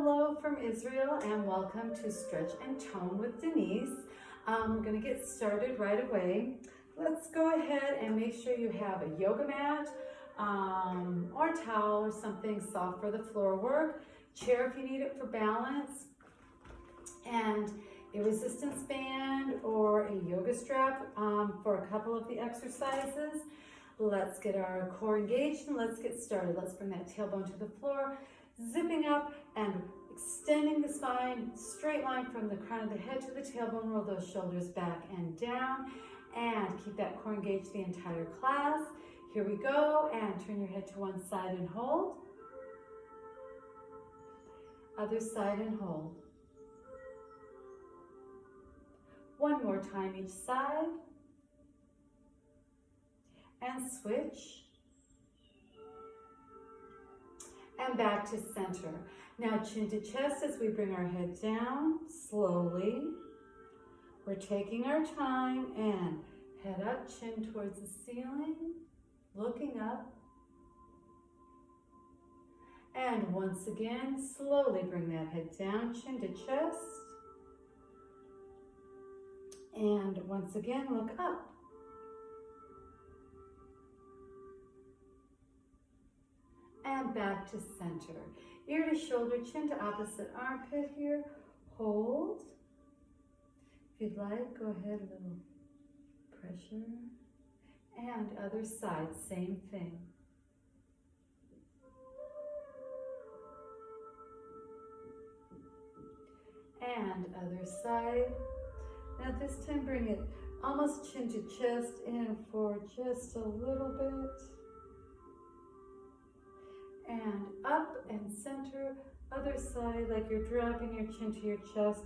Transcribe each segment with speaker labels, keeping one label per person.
Speaker 1: Hello from Israel and welcome to Stretch and Tone with Denise. We're going to get started right away. Let's go ahead and make sure you have a yoga mat or a towel or something soft for the floor work, chair if you need it for balance, and a resistance band or a yoga strap for a couple of the exercises. Let's get our core engaged and let's get started. Let's bring that tailbone to the floor, zipping up and extending the spine, straight line from the crown of the head to the tailbone. Roll those shoulders back and down and keep that core engaged the entire class. Here we go, and turn your head to one side and hold. Other side and hold. One more time each side. And switch. And back to center. Now chin to chest as we bring our head down slowly. We're taking our time and head up, chin towards the ceiling, looking up. And once again, slowly bring that head down, chin to chest. And once again, look up. And back to center. Ear to shoulder, chin to opposite armpit here. Hold. If you'd like, go ahead, a little pressure. And other side, same thing. And other side. Now this time bring it almost chin to chest in for just a little bit. And up and center, other side, like you're dropping your chin to your chest,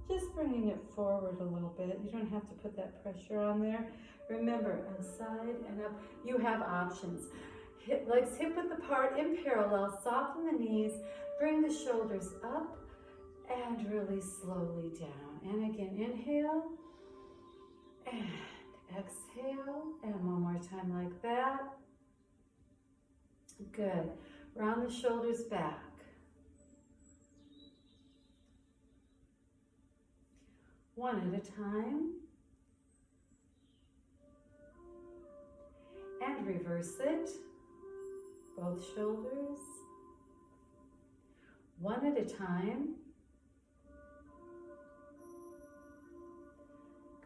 Speaker 1: just bringing it forward a little bit. You don't have to put that pressure on there. Remember, side and up, you have options. Legs hip width apart in parallel, soften the knees, bring the shoulders up, and really slowly down. And again, inhale, and exhale, and one more time like that. Good. Round the shoulders back. One at a time. And reverse it. Both shoulders. One at a time.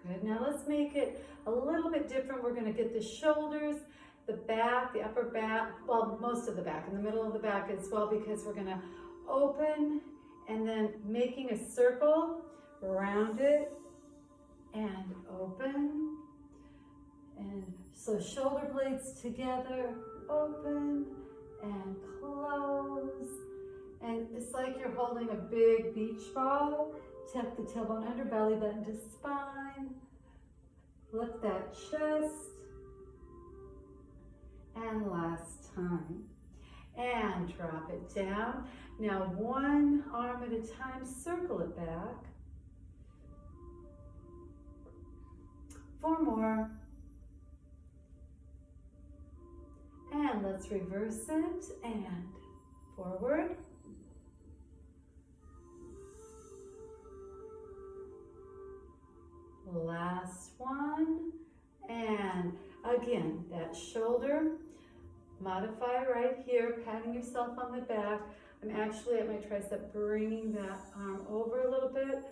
Speaker 1: Good. Now let's make it a little bit different. We're going to get the shoulders, the back, the upper back, well, most of the back, in the middle of the back as well, because we're going to open and then making a circle, round it and open. And so shoulder blades together, open and close. And it's like you're holding a big beach ball. Tuck the tailbone under, belly button to spine. Lift that chest. And last time. And drop it down. Now one arm at a time, circle it back. 4 more. And let's reverse it and forward. Last one. And again, that shoulder, modify right here, patting yourself on the back. I'm actually at my tricep, bringing that arm over a little bit,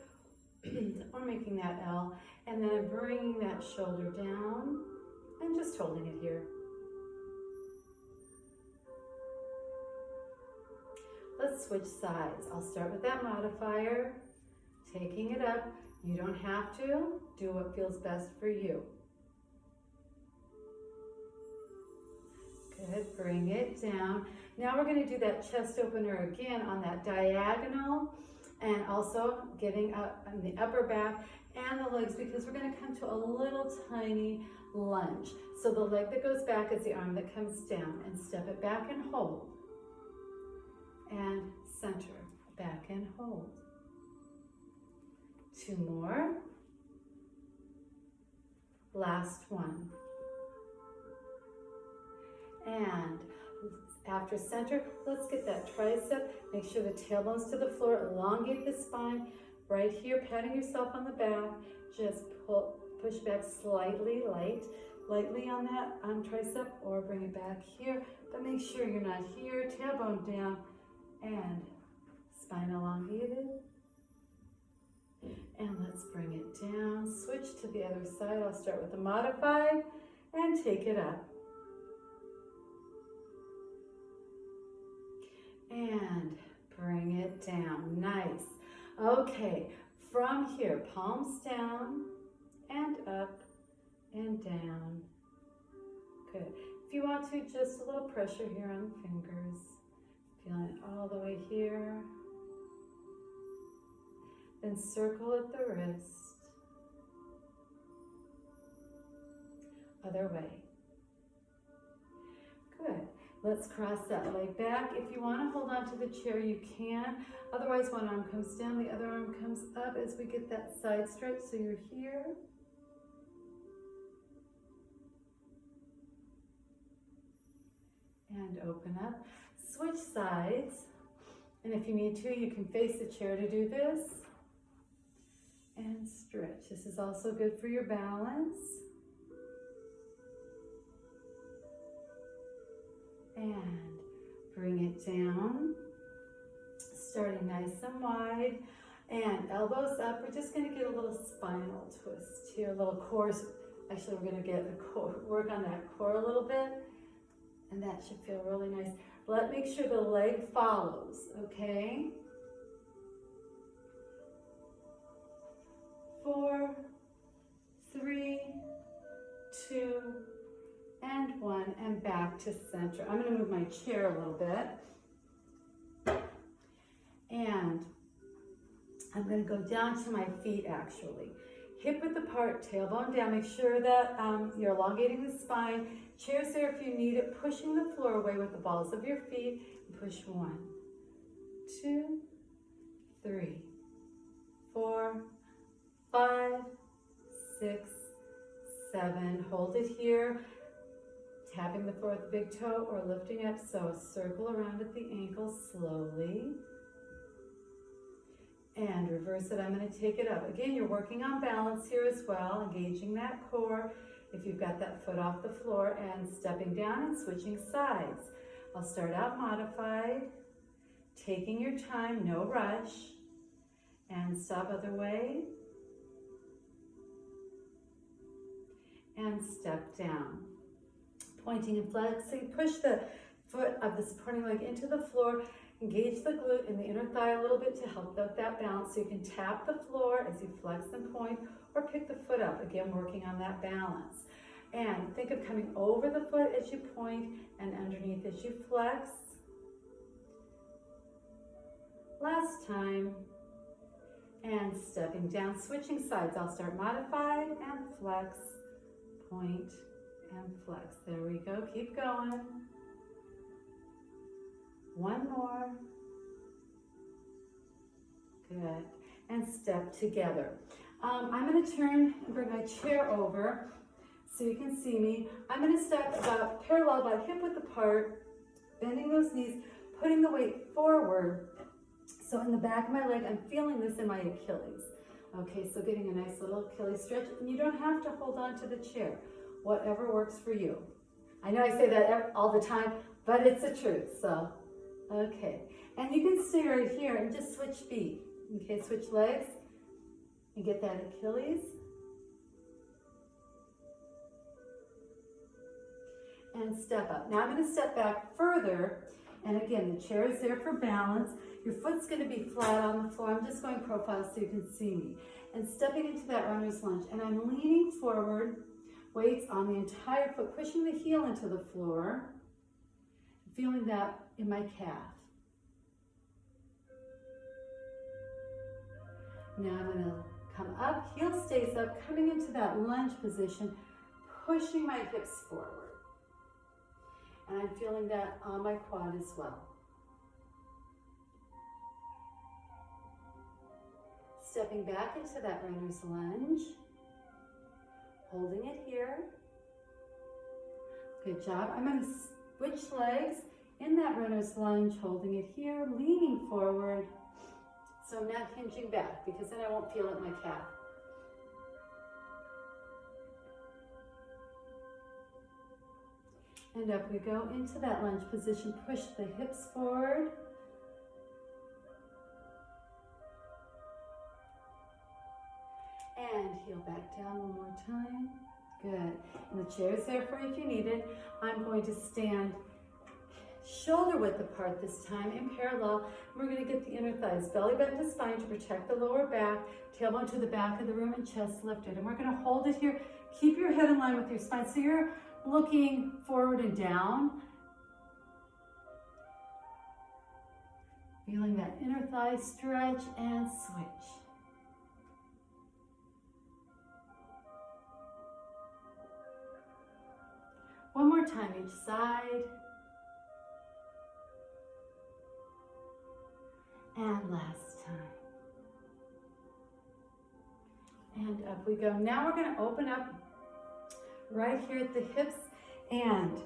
Speaker 1: or making that L, and then I'm bringing that shoulder down and just holding it here. Let's switch sides. I'll start with that modifier, taking it up. You don't have to. Do what feels best for you. Good, bring it down. Now we're going to do that chest opener again on that diagonal, and also getting up on the upper back and the legs, because we're going to come to a little tiny lunge. So the leg that goes back is the arm that comes down, and step it back and hold. And center, back and hold. 2 more. Last one. And After center, let's get that tricep. Make sure the tailbone's to the floor. Elongate the spine. Right here, patting yourself on the back. Just push back slightly, lightly on that tricep, or bring it back here. But make sure you're not here. Tailbone down and spine elongated. And let's bring it down. Switch to the other side. I'll start with the modified and take it up. And bring it down. Nice. Okay, from here, palms down and up and down. Good. If you want to, just a little pressure here on the fingers. Feeling it all the way here. Then circle at the wrist. Other way. Good. Let's cross that leg back. If you want to hold on to the chair, you can. Otherwise, one arm comes down, the other arm comes up as we get that side stretch. So you're here. And open up. Switch sides. And if you need to, you can face the chair to do this. And stretch. This is also good for your balance. And bring it down, starting nice and wide, and elbows up. We're just going to get a little spinal twist here, a little core. Actually, we're going to get a core, work on that core a little bit, and that should feel really nice. Make sure the leg follows, okay? 4, 3, 2, and 1, and back to center. I'm going to move my chair a little bit. And I'm going to go down to my feet actually. Hip width apart, tailbone down. Make sure that you're elongating the spine. Chair's there if you need it. Pushing the floor away with the balls of your feet. And push 1, 2, 3, 4, 5, 6, 7. Hold it here. Tapping the floor with the big toe or lifting up. So circle around at the ankle slowly. And reverse it. I'm going to take it up. Again, you're working on balance here as well, engaging that core if you've got that foot off the floor, and stepping down and switching sides. I'll start out modified, taking your time, no rush, and stop other way, and step down. Pointing and flexing, push the foot of the supporting leg into the floor. Engage the glute and the inner thigh a little bit to help with that balance. So you can tap the floor as you flex and point, or pick the foot up, again working on that balance. And think of coming over the foot as you point and underneath as you flex. Last time. And stepping down, switching sides. I'll start modified and flex, point and flex. There we go, keep going. One more. Good. And step together. I'm going to turn and bring my chair over so you can see me. I'm going to step about parallel, about hip width apart, bending those knees, putting the weight forward. So in the back of my leg, I'm feeling this in my Achilles. Okay, so getting a nice little Achilles stretch. And you don't have to hold on to the chair. Whatever works for you. I know I say that all the time, but it's the truth. So. Okay, and you can stay right here and just switch feet. Okay, switch legs and get that Achilles. And step up. Now I'm going to step back further. And again, the chair is there for balance. Your foot's going to be flat on the floor. I'm just going profile so you can see me. And stepping into that runner's lunge. And I'm leaning forward, weights on the entire foot, pushing the heel into the floor. Feeling that in my calf. Now I'm going to come up, heel stays up, coming into that lunge position, pushing my hips forward. And I'm feeling that on my quad as well. Stepping back into that runner's lunge, holding it here. Good job. I'm going to switch legs in that runner's lunge, holding it here, leaning forward. So I'm not hinging back because then I won't feel it in my calf. And up we go into that lunge position. Push the hips forward. And heel back down one more time. Good. And the chair's there for you if you need it. I'm going to stand shoulder width apart this time in parallel. We're going to get the inner thighs belly button to spine to protect the lower back, tailbone to the back of the room and chest lifted. And we're going to hold it here. Keep your head in line with your spine. So you're looking forward and down. Feeling that inner thigh stretch and switch. One more time each side. And last time. And up we go. Now we're going to open up right here at the hips, and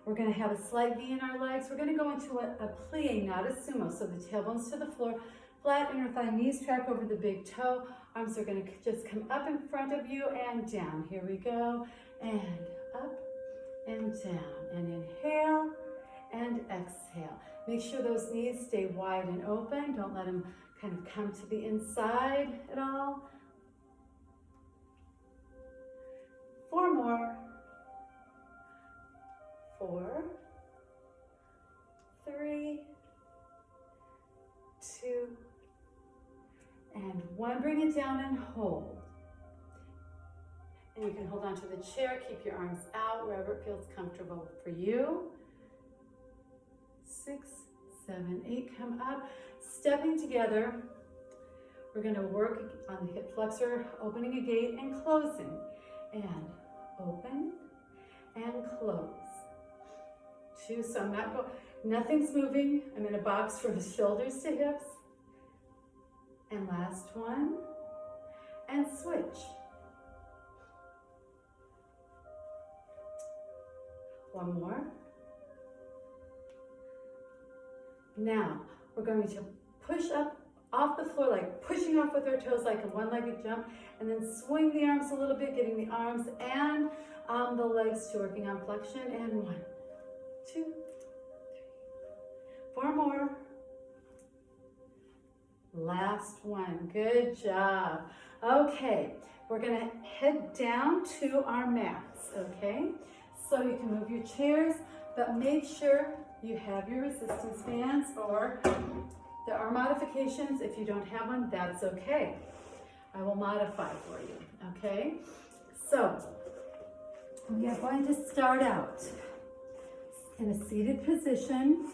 Speaker 1: we're going to have a slight V in our legs. We're going to go into a plie, not a sumo. So the tailbone's to the floor, flat inner thigh, knees track over the big toe. Arms are going to just come up in front of you and down. Here we go. And up and down. And inhale and exhale. Make sure those knees stay wide and open. Don't let them kind of come to the inside at all. 4 more. 4, 3, 2, and 1. Bring it down and hold. And you can hold onto the chair. Keep your arms out wherever it feels comfortable for you. 6, 7, 8. Come up. Stepping together. We're going to work on the hip flexor, opening a gate and closing. And open and close. 2, so I'm not going, nothing's moving. I'm in a box from shoulders to hips. And last one. And switch. 1 more. Now, we're going to push up off the floor, like pushing off with our toes like a one-legged jump, and then swing the arms a little bit, getting the arms and the legs to working on flexion. And 1, 2, 3, 4 more. Last one. Good job. Okay, we're going to head down to our mats, okay? So you can move your chairs, but make sure you have your resistance bands, or there are modifications. If you don't have one, that's okay. I will modify for you, okay? So we are going to start out in a seated position,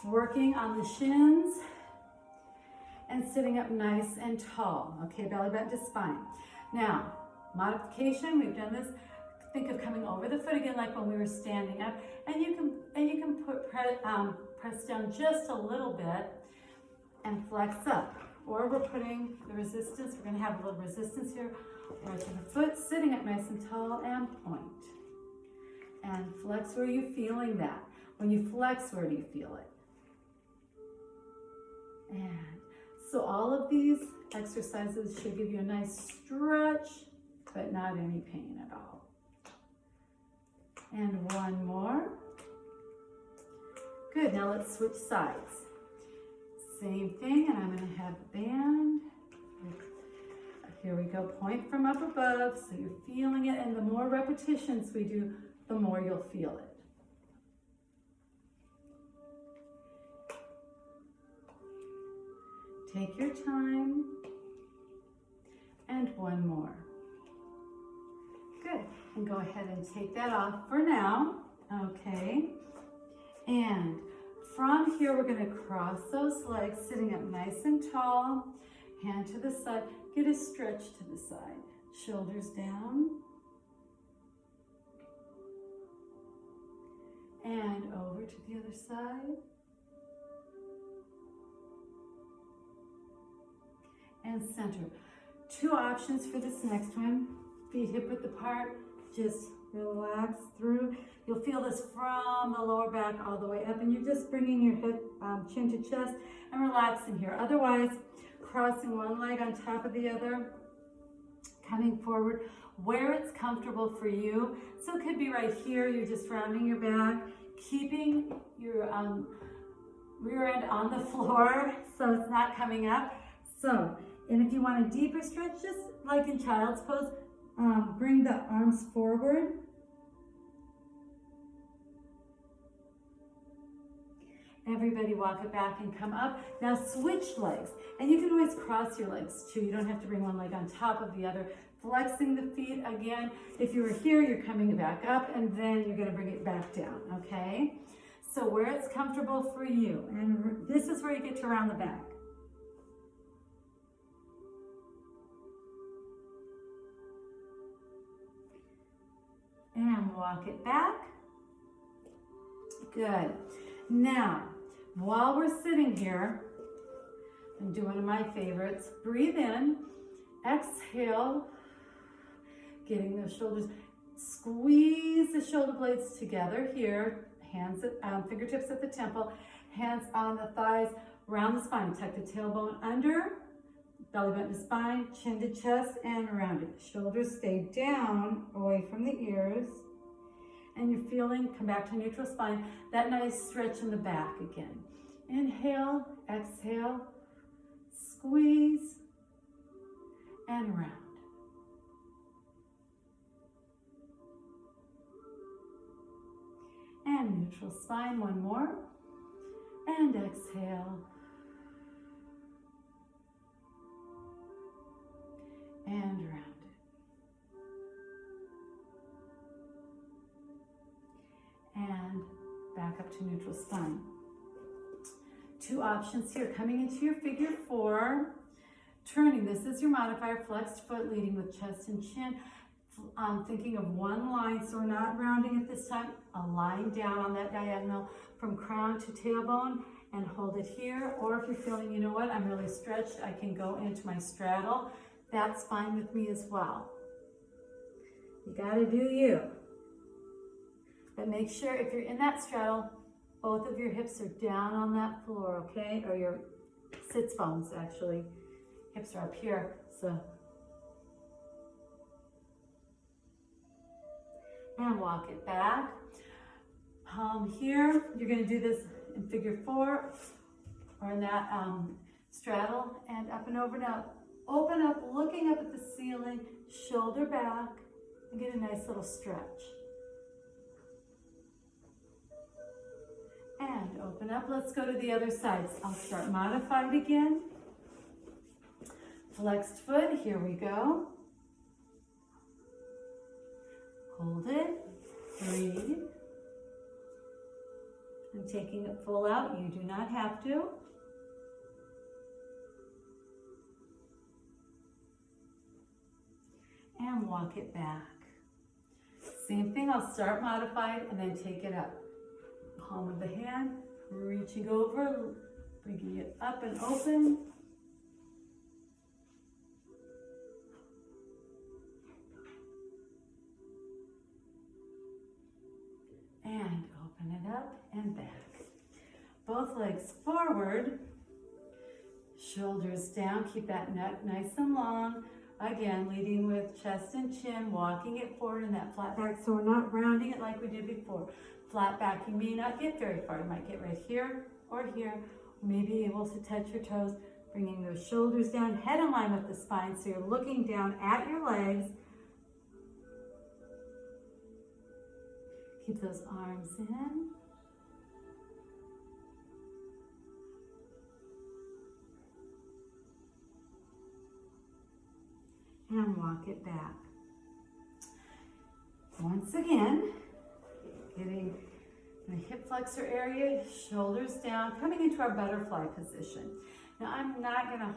Speaker 1: working on the shins and sitting up nice and tall, okay? Belly button to spine. Now, modification, we've done this. Think of coming over the foot again like when we were standing up, and you can put press down just a little bit and flex up. Or we're putting the resistance, we're going to have a little resistance here, right to the foot, sitting up nice and tall, and point. And flex where you're feeling that. When you flex, where do you feel it? And so all of these exercises should give you a nice stretch, but not any pain at all. And 1 more. Good, now let's switch sides. Same thing, and I'm going to have the band. Here we go, point from up above, so you're feeling it, and the more repetitions we do, the more you'll feel it. Take your time, and 1 more. Good, and go ahead and take that off for now, okay? And from here, we're going to cross those legs, sitting up nice and tall, hand to the side, get a stretch to the side, shoulders down, and over to the other side, and center. 2 options for this next one. Feet hip width apart, just Relax through. You'll feel this from the lower back all the way up, and you're just bringing your hip, chin to chest and relaxing here. Otherwise, crossing one leg on top of the other, coming forward where it's comfortable for you. So it could be right here. You're just rounding your back, keeping your rear end on the floor so it's not coming up. So, and if you want a deeper stretch, just like in child's pose, bring the arms forward. Everybody walk it back and come up. Now switch legs. And you can always cross your legs too. You don't have to bring one leg on top of the other. Flexing the feet again. If you were here, you're coming back up and then you're going to bring it back down, okay? So where it's comfortable for you. And this is where you get to round the back. And walk it back. Good. Now, while we're sitting here, and do one of my favorites, breathe in, exhale, getting those shoulders, squeeze the shoulder blades together here, hands at, fingertips at the temple, hands on the thighs, round the spine, tuck the tailbone under, belly button to spine, chin to chest, and round it. Shoulders stay down, away from the ears. And you're feeling, come back to neutral spine, that nice stretch in the back again. Inhale, exhale, squeeze, and round. And neutral spine, one more. And exhale. And round. And back up to neutral spine. Two options here, coming into your figure four, turning, this is your modifier, flexed foot leading with chest and chin. Thinking of one line, so we're not rounding at this time, a line down on that diagonal from crown to tailbone and hold it here. Or if you're feeling, you know what, I'm really stretched, I can go into my straddle. That's fine with me as well. You gotta do you. But make sure if you're in that straddle, both of your hips are down on that floor, okay? Or your sits bones, actually. Hips are up here, so. And walk it back. Palm here. You're gonna do this in figure four, or in that straddle, and up and over. Now, open up, looking up at the ceiling, shoulder back, and get a nice little stretch. And open up, let's go to the other side. I'll start modified again. Flexed foot, here we go. Hold it, breathe. I'm taking it full out, you do not have to. And walk it back. Same thing, I'll start modified and then take it up. Palm of the hand, reaching over, bringing it up and open. And open it up and back. Both legs forward, shoulders down, keep that neck nice and long. Again, leading with chest and chin, walking it forward in that flat back, so we're not rounding it like we did before. Flat back, you may not get very far. You might get right here or here. Maybe able to touch your toes, bringing those shoulders down, head in line with the spine, so you're looking down at your legs. Keep those arms in. And walk it back. Once again, getting the hip flexor area, shoulders down, coming into our butterfly position. Now I'm not gonna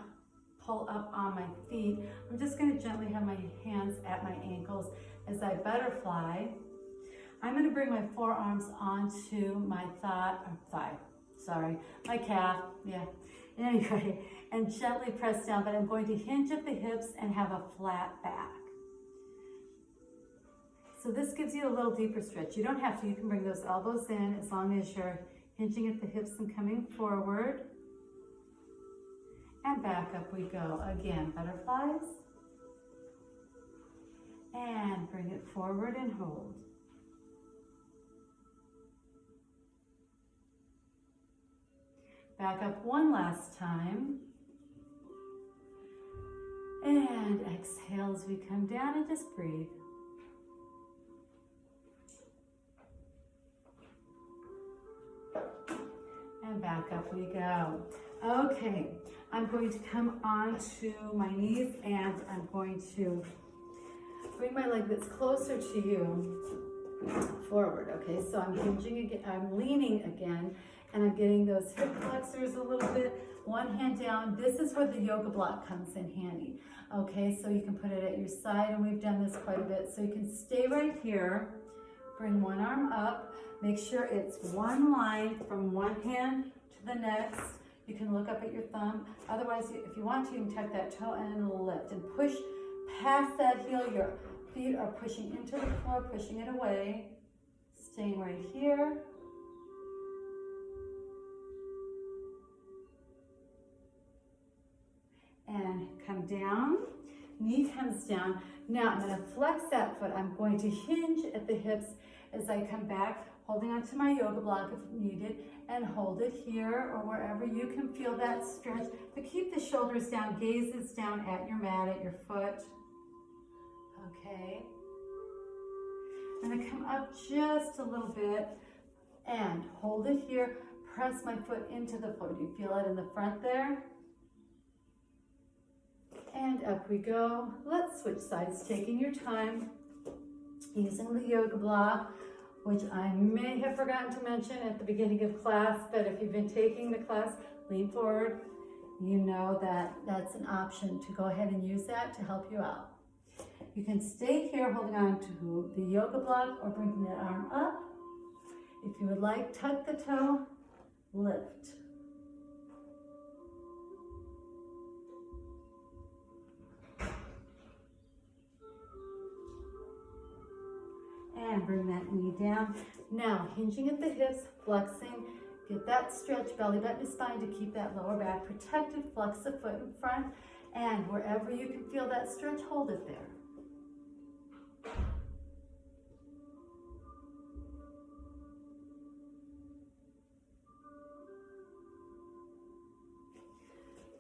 Speaker 1: pull up on my feet. I'm just gonna gently have my hands at my ankles as I butterfly. I'm gonna bring my forearms onto my my calf, yeah. Anyway, and gently press down, but I'm going to hinge at the hips and have a flat back. So this gives you a little deeper stretch. You don't have to, you can bring those elbows in as long as you're hinging at the hips and coming forward. And back up we go. Again, butterflies. And bring it forward and hold. Back up one last time. And exhale as we come down and just breathe. And back up we go. Okay, I'm going to come onto my knees and I'm going to bring my leg that's closer to you forward. Okay, so I'm hinging again, I'm leaning again, and I'm getting those hip flexors a little bit. One hand down. This is where the yoga block comes in handy. Okay, so you can put it at your side, and we've done this quite a bit. So you can stay right here, bring one arm up, make sure it's one line from one hand to the next. You can look up at your thumb. Otherwise, if you want to, you can tuck that toe and lift and push past that heel. Your feet are pushing into the floor, pushing it away. Staying right here. And come down, knee comes down. Now I'm going to flex that foot. I'm going to hinge at the hips as I come back, holding onto my yoga block if needed, and hold it here or wherever you can feel that stretch. But keep the shoulders down, gazes down at your mat, at your foot. Okay. I'm going to come up just a little bit and hold it here. Press my foot into the floor. Do you feel it in the front there? And up we go. Let's switch sides, taking your time, using the yoga block, which I may have forgotten to mention at the beginning of class, but if you've been taking the class, lean forward. You know that that's an option to go ahead and use that to help you out. You can stay here holding on to the yoga block or bringing that arm up. If you would like, tuck the toe, lift. And bring that knee down. Now, hinging at the hips, flexing, get that stretch, belly button to spine to keep that lower back protected. Flex the foot in front, and wherever you can feel that stretch, hold it there.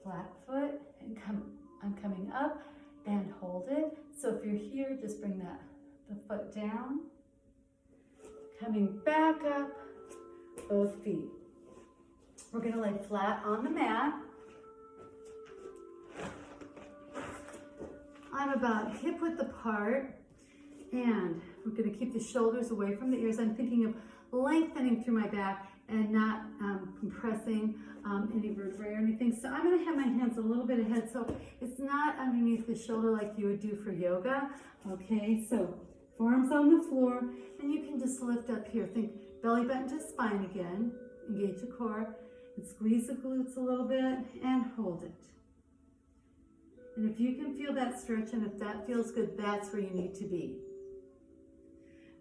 Speaker 1: Flat foot, and I'm coming up and hold it. So if you're here, just bring the foot down. Coming back up, both feet. We're going to lay flat on the mat. I'm about hip width apart, and we're going to keep the shoulders away from the ears. I'm thinking of lengthening through my back and not compressing any vertebrae or anything. So I'm going to have my hands a little bit ahead so it's not underneath the shoulder like you would do for yoga. Okay, so forearms on the floor, and you can just lift up here. Think belly button to spine again. Engage the core and squeeze the glutes a little bit and hold it. And if you can feel that stretch and if that feels good, that's where you need to be.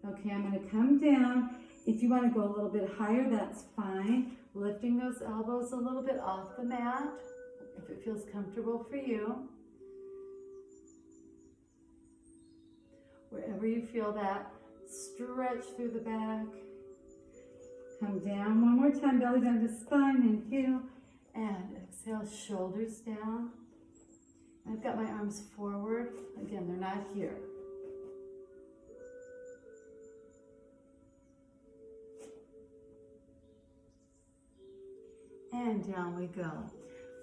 Speaker 1: Okay, I'm going to come down. If you want to go a little bit higher, that's fine. Lifting those elbows a little bit off the mat if it feels comfortable for you. Wherever you feel that stretch through the back. Come down one more time, belly button to spine, inhale, and exhale, shoulders down. I've got my arms forward. Again, they're not here. And down we go.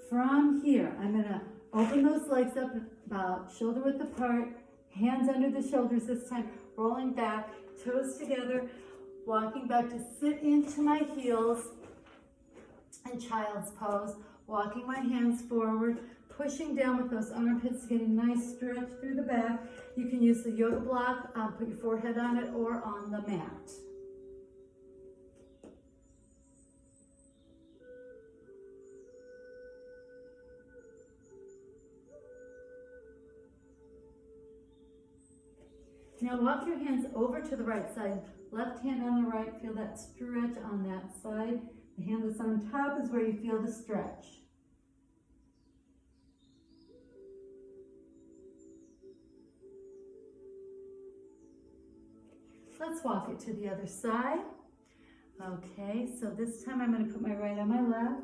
Speaker 1: From here, I'm going to open those legs up about shoulder width apart, hands under the shoulders this time, rolling back, toes together, walking back to sit into my heels and child's pose, walking my hands forward, pushing down with those armpits to get a nice stretch through the back. You can use the yoga block, put your forehead on it or on the mat. Now walk your hands over to the right side. Left hand on the right, feel that stretch on that side. The hand that's on top is where you feel the stretch. Let's walk it to the other side. Okay, so this time I'm going to put my right on my left.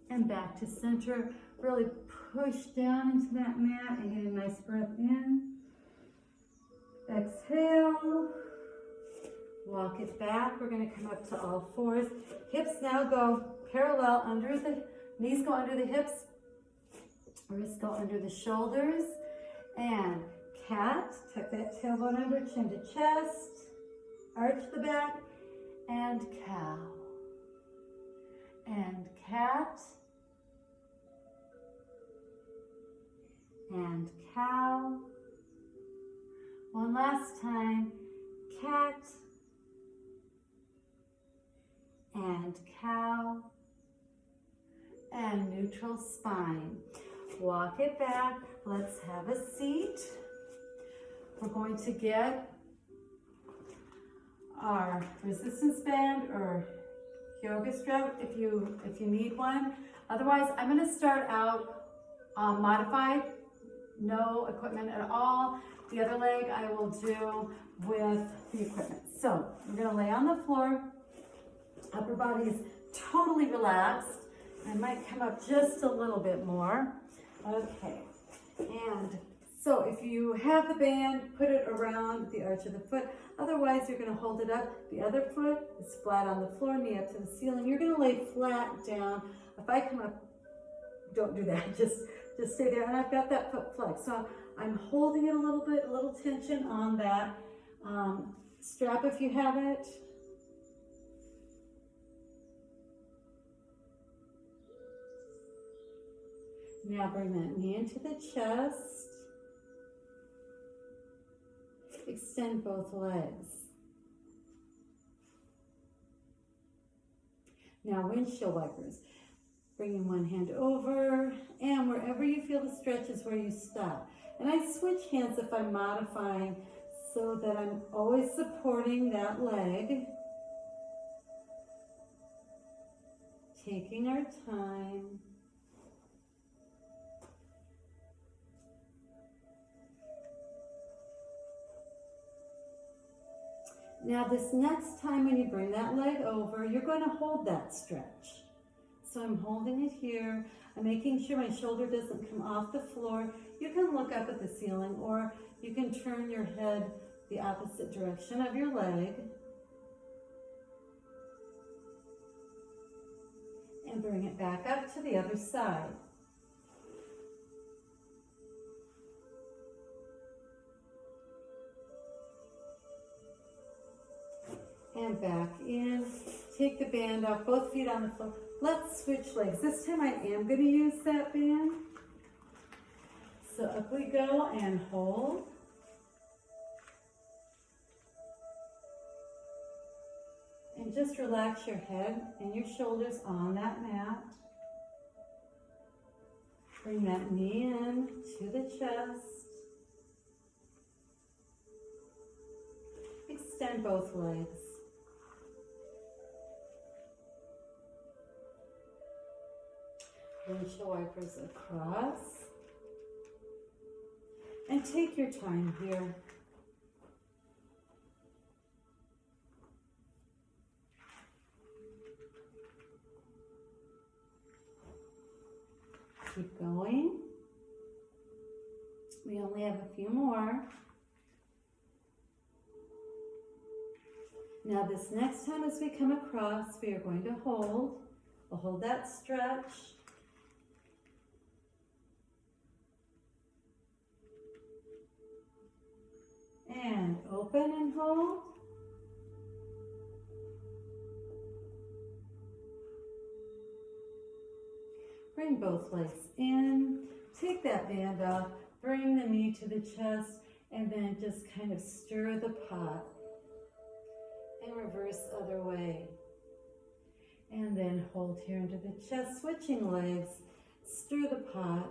Speaker 1: And back to center. Really push down into that mat and get a nice breath in. Exhale. Walk it back. We're going to come up to all fours. Hips now go parallel under the knees, go under the hips. Wrists go under the shoulders. And cat. Tuck that tailbone under, chin to chest. Arch the back. And cow. And cat. And cow. One last time. Cat. And cow. And neutral spine. Walk it back. Let's have a seat. We're going to get our resistance band or yoga strap if you need one. Otherwise, I'm going to start out modified, no equipment at all. The other leg I will do with the equipment. So we're going to lay on the floor. Upper body is totally relaxed. I might come up just a little bit more. Okay. And so if you have the band, put it around the arch of the foot. Otherwise, you're going to hold it up. The other foot is flat on the floor, knee up to the ceiling. You're going to lay flat down. If I come up, don't do that. Just stay there. And I've got that foot flexed. So I'm holding it a little bit, a little tension on that strap if you have it. Now bring that knee into the chest. Extend both legs. Now windshield wipers. Bringing one hand over, and wherever you feel the stretch is where you stop. And I switch hands if I'm modifying so that I'm always supporting that leg. Taking our time. Now this next time when you bring that leg over, you're going to hold that stretch. So I'm holding it here. I'm making sure my shoulder doesn't come off the floor. You can look up at the ceiling or you can turn your head the opposite direction of your leg. And bring it back up to the other side. And back in. Take the band off, both feet on the floor. Let's switch legs. This time I am going to use that band. So up we go and hold. And just relax your head and your shoulders on that mat. Bring that knee in to the chest. Extend both legs. Windshield wipers across. And take your time here. Keep going. We only have a few more. Now this next time as we come across, we are going to hold. We'll hold that stretch. And open and hold. Bring both legs in. Take that band off. Bring the knee to the chest and then just kind of stir the pot. and reverse other way. And then hold here into the chest, switching legs, stir the pot,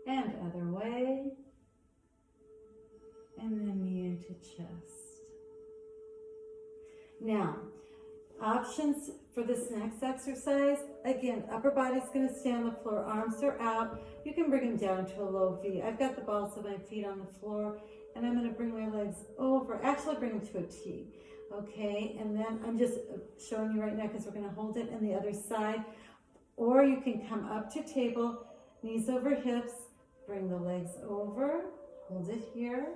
Speaker 1: and other way, and then knee into chest. Now, options for this next exercise, again, upper body's going to stay on the floor, arms are out. You can bring them down to a low V. I've got the balls of my feet on the floor, and I'm going to bring my legs over, actually bring them to a T, okay? And then I'm just showing you right now because we're going to hold it on the other side. Or you can come up to table, knees over hips, bring the legs over, hold it here,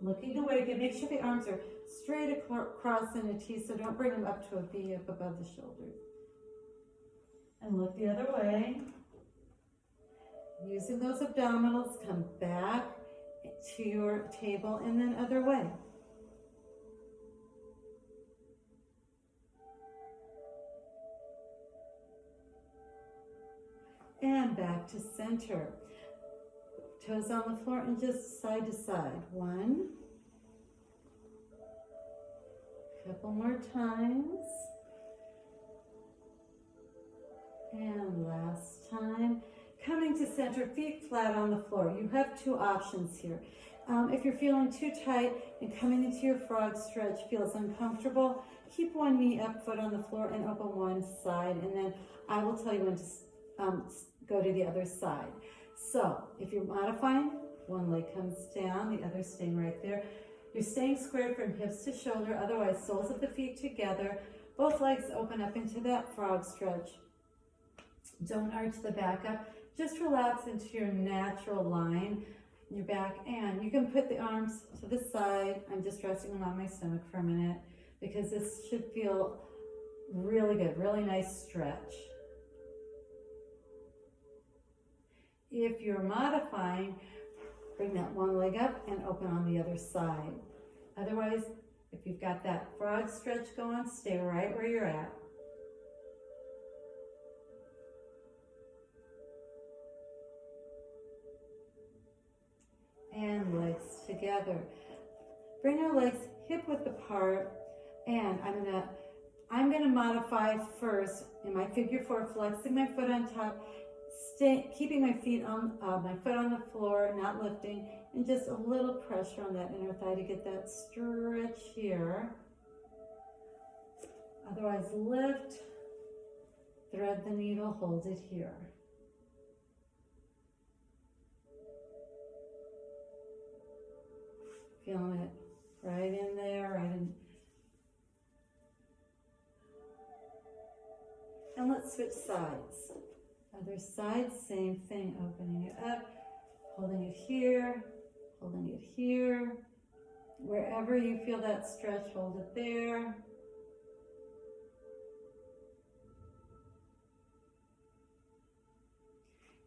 Speaker 1: looking away. Again, make sure the arms are straight across in a T, so don't bring them up to a V up above the shoulders. And look the other way. Using those abdominals, come back to your table and then other way. And back to center. Toes on the floor and just side to side. One. Couple more times. And last time. Coming to center, feet flat on the floor. You have two options here. If you're feeling too tight and coming into your frog stretch feels uncomfortable, keep one knee up, foot on the floor, and open one side. And then I will tell you when to go to the other side. So if you're modifying, one leg comes down, the other staying right there. You're staying squared from hips to shoulder, otherwise soles of the feet together. Both legs open up into that frog stretch. Don't arch the back up. Just relax into your natural line in your back. And you can put the arms to the side. I'm just resting them on my stomach for a minute because this should feel really good, really nice stretch. If you're modifying, bring that one leg up and open on the other side. Otherwise, if you've got that frog stretch going, stay right where you're at. And legs together. Bring your legs hip width apart, and I'm gonna modify first in my figure four, flexing my foot on top, keeping my feet on my foot on the floor, not lifting, and just a little pressure on that inner thigh to get that stretch here. Otherwise, lift, thread the needle, hold it here. Feeling it right in there, right in. And let's switch sides. Other side, same thing, opening it up, holding it here, holding it here. Wherever you feel that stretch, hold it there.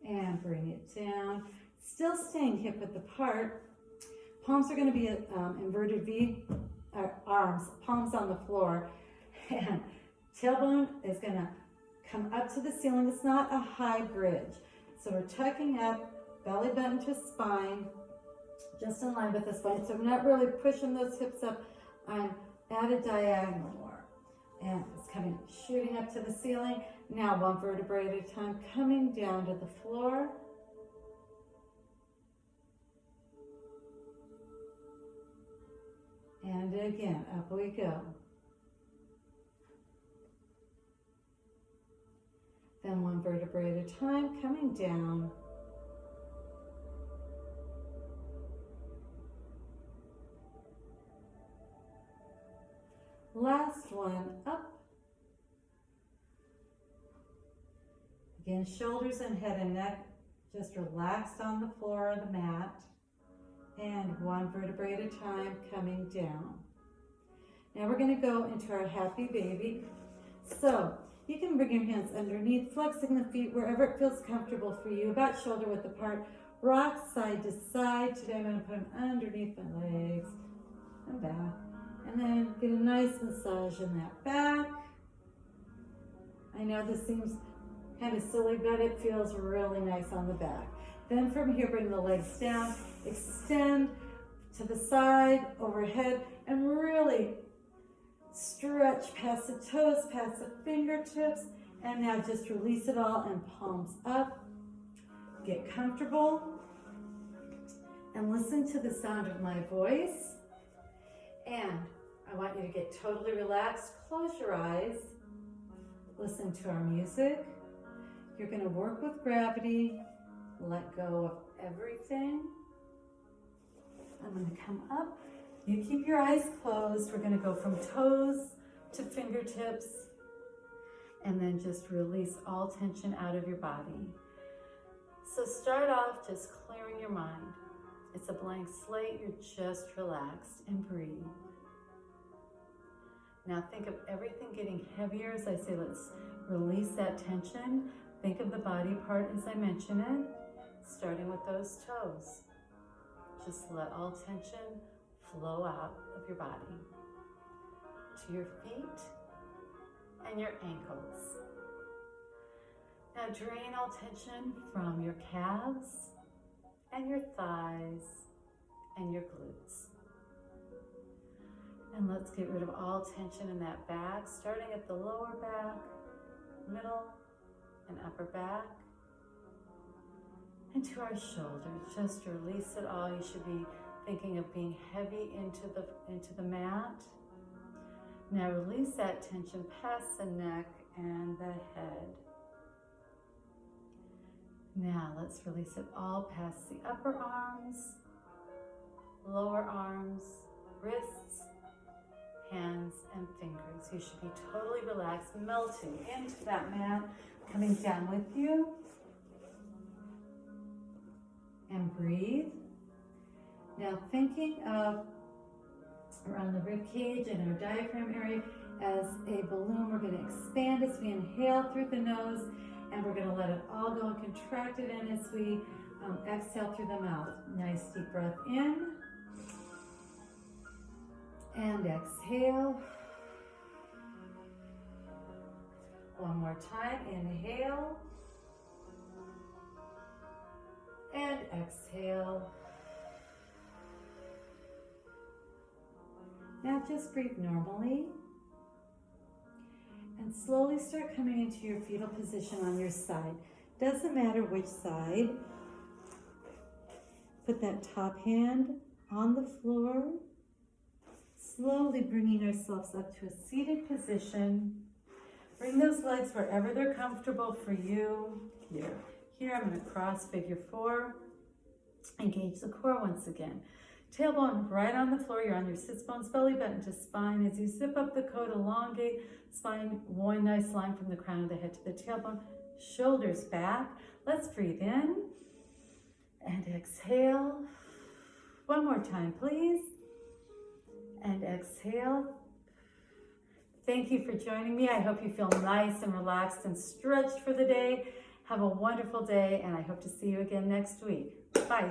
Speaker 1: And bring it down. Still staying hip width apart. Palms are going to be inverted V, arms, palms on the floor. And tailbone is going to come up to the ceiling. It's not a high bridge. So we're tucking up, belly button to spine, just in line with the spine. So I'm not really pushing those hips up. I'm at a diagonal more. And it's coming, shooting up to the ceiling. Now one vertebrae at a time, coming down to the floor. And again, up we go. Then one vertebrae at a time, coming down. Last one, up. Again, shoulders and head and neck just relaxed on the floor or the mat. And one vertebrae at a time, coming down. Now we're going to go into our happy baby. So you can bring your hands underneath, flexing the feet wherever it feels comfortable for you, about shoulder width apart. Rock side to side. Today I'm going to put them underneath my legs and back. And then get a nice massage in that back. I know this seems kind of silly, but it feels really nice on the back. Then from here, bring the legs down, extend, to the side, overhead, and really stretch past the toes, past the fingertips, and now just release it all and palms up. Get comfortable and listen to the sound of my voice. And I want you to get totally relaxed. Close your eyes. Listen to our music. You're going to work with gravity. Let go of everything. I'm going to come up. You keep your eyes closed. We're going to go from toes to fingertips. And then just release all tension out of your body. So start off just clearing your mind. It's a blank slate. You're just relaxed and breathe. Now think of everything getting heavier as I say, let's release that tension. Think of the body part as I mention it, starting with those toes. Just let all tension flow out of your body to your feet and your ankles. Now drain all tension from your calves and your thighs and your glutes. And let's get rid of all tension in that back, starting at the lower back, middle, and upper back, and to our shoulders. Just release it all. You should be thinking of being heavy into the mat. Now release that tension past the neck and the head. Now let's release it all past the upper arms, lower arms, wrists, hands, and fingers. You should be totally relaxed, melting into that mat, coming down with you. And breathe. Now thinking of around the rib cage and our diaphragm area as a balloon, we're going to expand as we inhale through the nose, and we're going to let it all go and contract it in as we exhale through the mouth. Nice deep breath in and exhale. One more time, inhale and exhale. Now just breathe normally and slowly start coming into your fetal position on your side. Doesn't matter which side. Put that top hand on the floor, slowly bringing ourselves up to a seated position. Bring those legs wherever they're comfortable for you. Here I'm going to cross figure 4. Engage the core once again. Tailbone right on the floor. You're on your sits bones, belly button to spine. As you zip up the coat, elongate spine. One nice line from the crown of the head to the tailbone. Shoulders back. Let's breathe in and exhale. One more time, please. And exhale. Thank you for joining me. I hope you feel nice and relaxed and stretched for the day. Have a wonderful day, and I hope to see you again next week. Bye.